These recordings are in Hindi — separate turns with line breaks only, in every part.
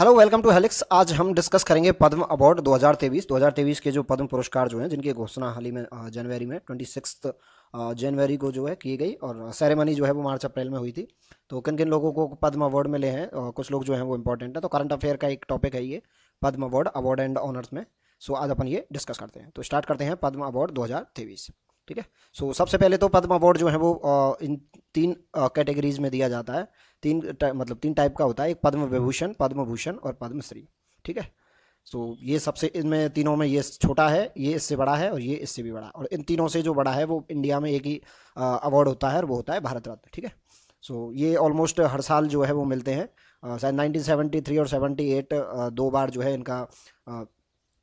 Hello, welcome to helix. आज हम डिस्कस करेंगे पद्म अवार्ड 2023 के जो पद्म पुरस्कार जो हैं, जिनकी घोषणा हाल ही में जनवरी में 26 जनवरी को जो है की गई, और सेरेमनी जो है वो मार्च अप्रैल में हुई थी। तो किन किन लोगों को पद्म अवार्ड मिले हैं, कुछ लोग जो हैं वो इंपॉर्टेंट है। तो करंट अफेयर का एक टॉपिक है ये, पद्म अवार्ड एंड ऑनर्स में। सो आज अपन ये डिस्कस करते हैं। तो स्टार्ट करते हैं पद्म अवार्ड 2023। ठीक है। सो सबसे पहले तो पद्म अवार्ड जो है वो इन तीन कैटेगरीज में दिया जाता है। मतलब तीन टाइप का होता है, एक पद्म विभूषण, पद्म भूषण और पद्मश्री। ठीक है। सो ये सबसे, इनमें तीनों में ये छोटा है, ये इससे बड़ा है, और ये इससे भी बड़ा। और इन तीनों से जो बड़ा है वो इंडिया में एक ही अवार्ड होता है, और वो होता है भारत रत्न। ठीक है। सो ये ऑलमोस्ट हर साल जो है वो मिलते हैं। शायद 1973 और 78 दो बार जो है इनका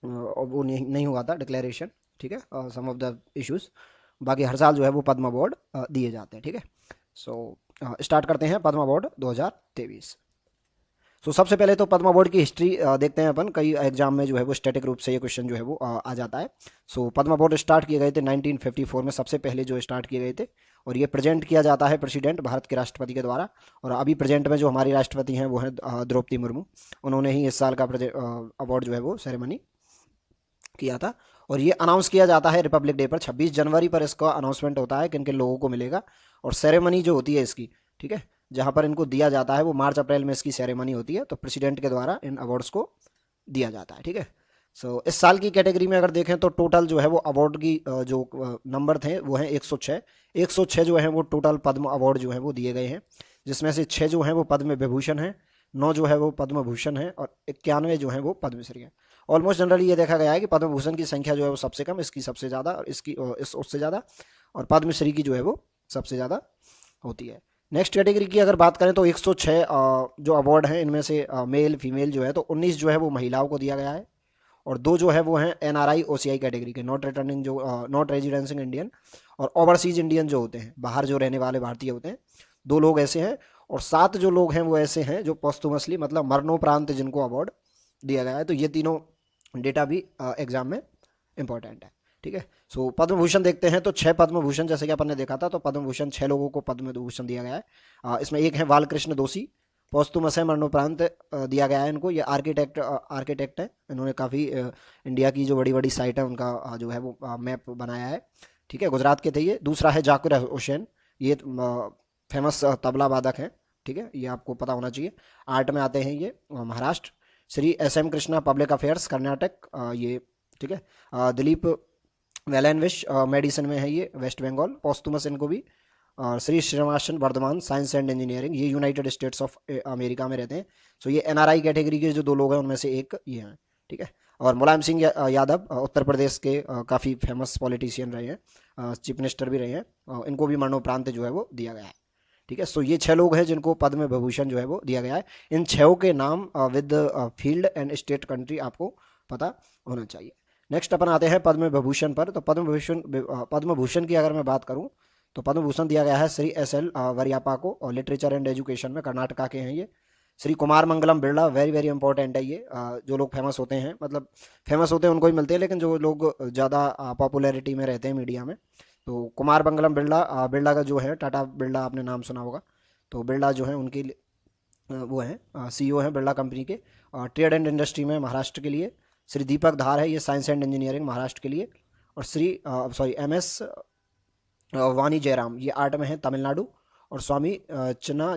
वो नहीं हुआ था डिक्लेरेशन। ठीक है, सम ऑफ द इश्यूज। बाकी हर साल जो है वो पद्म अवार्ड दिए जाते हैं। ठीक है। सो स्टार्ट करते हैं पद्म अवार्ड 2023। सो सबसे पहले तो पद्म अवार्ड की हिस्ट्री देखते हैं अपन। कई एग्जाम में जो है वो स्टैटिक रूप से ये क्वेश्चन जो है वो आ जाता है। सो पद्म अवार्ड स्टार्ट किए गए थे 1954 में, सबसे पहले जो स्टार्ट किए गए थे। और ये प्रेजेंट किया जाता है प्रेसिडेंट, भारत के राष्ट्रपति के द्वारा। और अभी प्रेजेंट में जो हमारी राष्ट्रपति हैं वो हैं द्रौपदी मुर्मू। उन्होंने ही इस साल का अवार्ड जो है वो सेरेमनी किया था। और ये अनाउंस किया जाता है रिपब्लिक डे पर, 26 जनवरी पर इसका अनाउंसमेंट होता है किन किन लोगों को मिलेगा। और सेरेमनी जो होती है इसकी, ठीक है, जहां पर इनको दिया जाता है वो मार्च अप्रैल में इसकी सेरेमनी होती है। तो प्रेसिडेंट के द्वारा इन अवार्ड्स को दिया जाता है। ठीक है। सो इस साल की कैटेगरी में अगर देखें तो टोटल जो है वो अवार्ड की जो नंबर थे वो हैं 106। 106 जो है वो टोटल पद्म अवार्ड जो है वो दिए गए हैं, जिसमें से 6 जो हैं वो पद्म विभूषण हैं, 9 जो है वो पद्म भूषण है, और 91 जो है वो पद्मश्री है। ऑलमोस्ट जनरली ये देखा गया है कि पद्म भूषण की संख्या जो है वो सबसे कम, इसकी सबसे ज़्यादा, और इसकी उससे ज़्यादा, और पद्मश्री की जो है वो सबसे ज़्यादा होती है। नेक्स्ट कैटेगरी की अगर बात करें तो 106 जो अवार्ड हैं, इनमें से मेल फीमेल जो है तो 19 जो है वो महिलाओं को दिया गया है। और 2 जो है वो हैं NRI OCI कैटेगरी के, नॉट रिटर्निंग, जो नॉट रेजिडेंसिंग इंडियन, और ओवरसीज इंडियन जो होते हैं, बाहर जो रहने वाले भारतीय होते हैं, 2 लोग ऐसे हैं। और 7 जो लोग हैं वो ऐसे हैं जो पोस्टुमसली, मतलब मरणोपरांत जिनको अवार्ड दिया गया है। तो ये तीनों डेटा भी एग्जाम में इंपॉर्टेंट है। ठीक है। सो पद्म भूषण देखते हैं तो 6 पद्म भूषण, जैसे कि अपन ने देखा था, तो पद्म भूषण 6 लोगों को पद्म भूषण दिया गया है। इसमें एक है बालकृष्ण दोषी, पोस्टुमस है, मरणोपरांत दिया गया है इनको। ये आर्किटेक्ट है, इन्होंने काफ़ी इंडिया की जो बड़ी बड़ी साइट है उनका जो है वो मैप बनाया है। ठीक है, गुजरात के थे ये। दूसरा है जाकिर हुसैन, ये फेमस तबला वादक हैं। ठीक है, ये आपको पता होना चाहिए। आर्ट में आते हैं ये, Maharashtra. Shri SM Krishna, public affairs, Karnataka, ये। ठीक है। दिलीप वेलैनविश, मेडिसिन में है ये, वेस्ट बंगाल, पोस्टुमस इनको भी। और Shri Srinivasan Vardhaman, science and engineering, ये यूनाइटेड स्टेट्स ऑफ अमेरिका में रहते हैं। सो ये NRI कैटेगरी के जो 2 लोग हैं उनमें से एक ये हैं। ठीक है। और मुलायम सिंह यादव, उत्तर प्रदेश के काफ़ी फेमस पॉलिटिशियन रहे हैं, चीफ मिनिस्टर भी रहे हैं, इनको भी मरणोपरांत जो है वो दिया गया है। ठीक है। सो ये 6 लोग हैं जिनको पद्म विभूषण जो है वो दिया गया है। इन 6 के नाम with field and state country आपको पता होना चाहिए। नेक्स्ट अपन आते हैं पद्म विभूषण पर। तो पद्म भूषण की अगर मैं बात करूं तो पद्म भूषण दिया गया है श्री SL वरियापा को, और लिटरेचर एंड एजुकेशन में, कर्नाटका के हैं ये। Shri Kumar Mangalam Birla, very very important है ये। जो लोग फेमस होते हैं, मतलब फेमस होते हैं उनको ही मिलते हैं, लेकिन जो लोग ज़्यादा पॉपुलैरिटी में रहते हैं मीडिया में, तो कुमार मंगलम बिरला, बिरला का जो है, टाटा बिरला आपने नाम सुना होगा। तो बिरला जो है उनकी वो हैं, CEO हैं बिरला कंपनी के। ट्रेड एंड इंडस्ट्री में महाराष्ट्र के लिए। श्री दीपक धार है, ये साइंस एंड इंजीनियरिंग, महाराष्ट्र के लिए। और श्री MS वानी जयराम, ये आर्ट में है, तमिलनाडु। और स्वामी चिन्ना,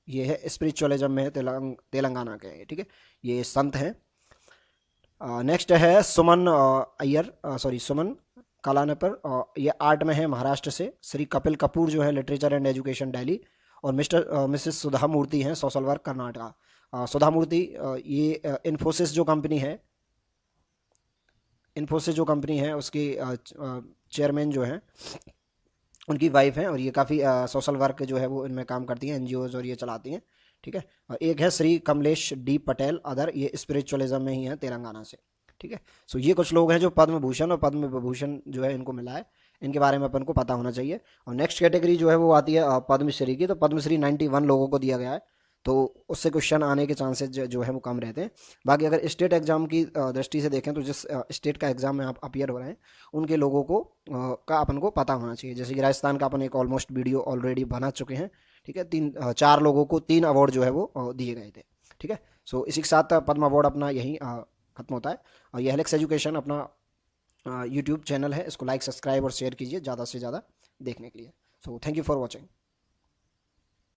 ये है स्पिरिचुअलिज्म में है, तेलंगाना के हैं। ठीक है, ये संत हैं। नेक्स्ट है सुमन अय्यर, सॉरी सुमन कालानपर, ये आर्ट में है, महाराष्ट्र से। श्री कपिल कपूर जो है लिटरेचर एंड एजुकेशन, दिल्ली। और मिसेस सुधा मूर्ति हैं, सोशल वर्क, कर्नाटका। सुधा मूर्ति, ये इन्फोसिस जो कंपनी है, उसकी चेयरमैन जो हैं, उनकी वाइफ हैं, और ये काफ़ी सोशल वर्क जो है वो इनमें काम करती हैं, NGOs और ये चलाती हैं। ठीक है। और एक है श्री कमलेश D पटेल, अदर, ये स्पिरिचुअलिज्म में ही है, तेलंगाना से। ठीक है। सो ये कुछ लोग हैं जो पद्म भूषण और पद्म विभूषण जो है इनको मिला है, इनके बारे में अपन को पता होना चाहिए। और नेक्स्ट कैटेगरी जो है वो आती है पद्मश्री की। तो पद्मश्री 91 लोगों को दिया गया है, तो उससे क्वेश्चन आने के चांसेस जो है वो कम रहते हैं। बाकी अगर स्टेट एग्जाम की दृष्टि से देखें तो जिस स्टेट का एग्जाम में आप अपियर हो रहे हैं उनके लोगों को का अपन को पता होना चाहिए। जैसे कि राजस्थान का अपन एक ऑलमोस्ट वीडियो ऑलरेडी बना चुके हैं। ठीक है। 4 लोगों को 3 अवार्ड जो है वो दिए गए थे। ठीक है। सो इसी के साथ पद्म अवार्ड अपना यहीं खत्म होता है। और ये हेलेक्स एजुकेशन अपना यूट्यूब चैनल है, इसको लाइक सब्सक्राइब और शेयर कीजिए ज़्यादा से ज़्यादा देखने के लिए। So thank you for watching.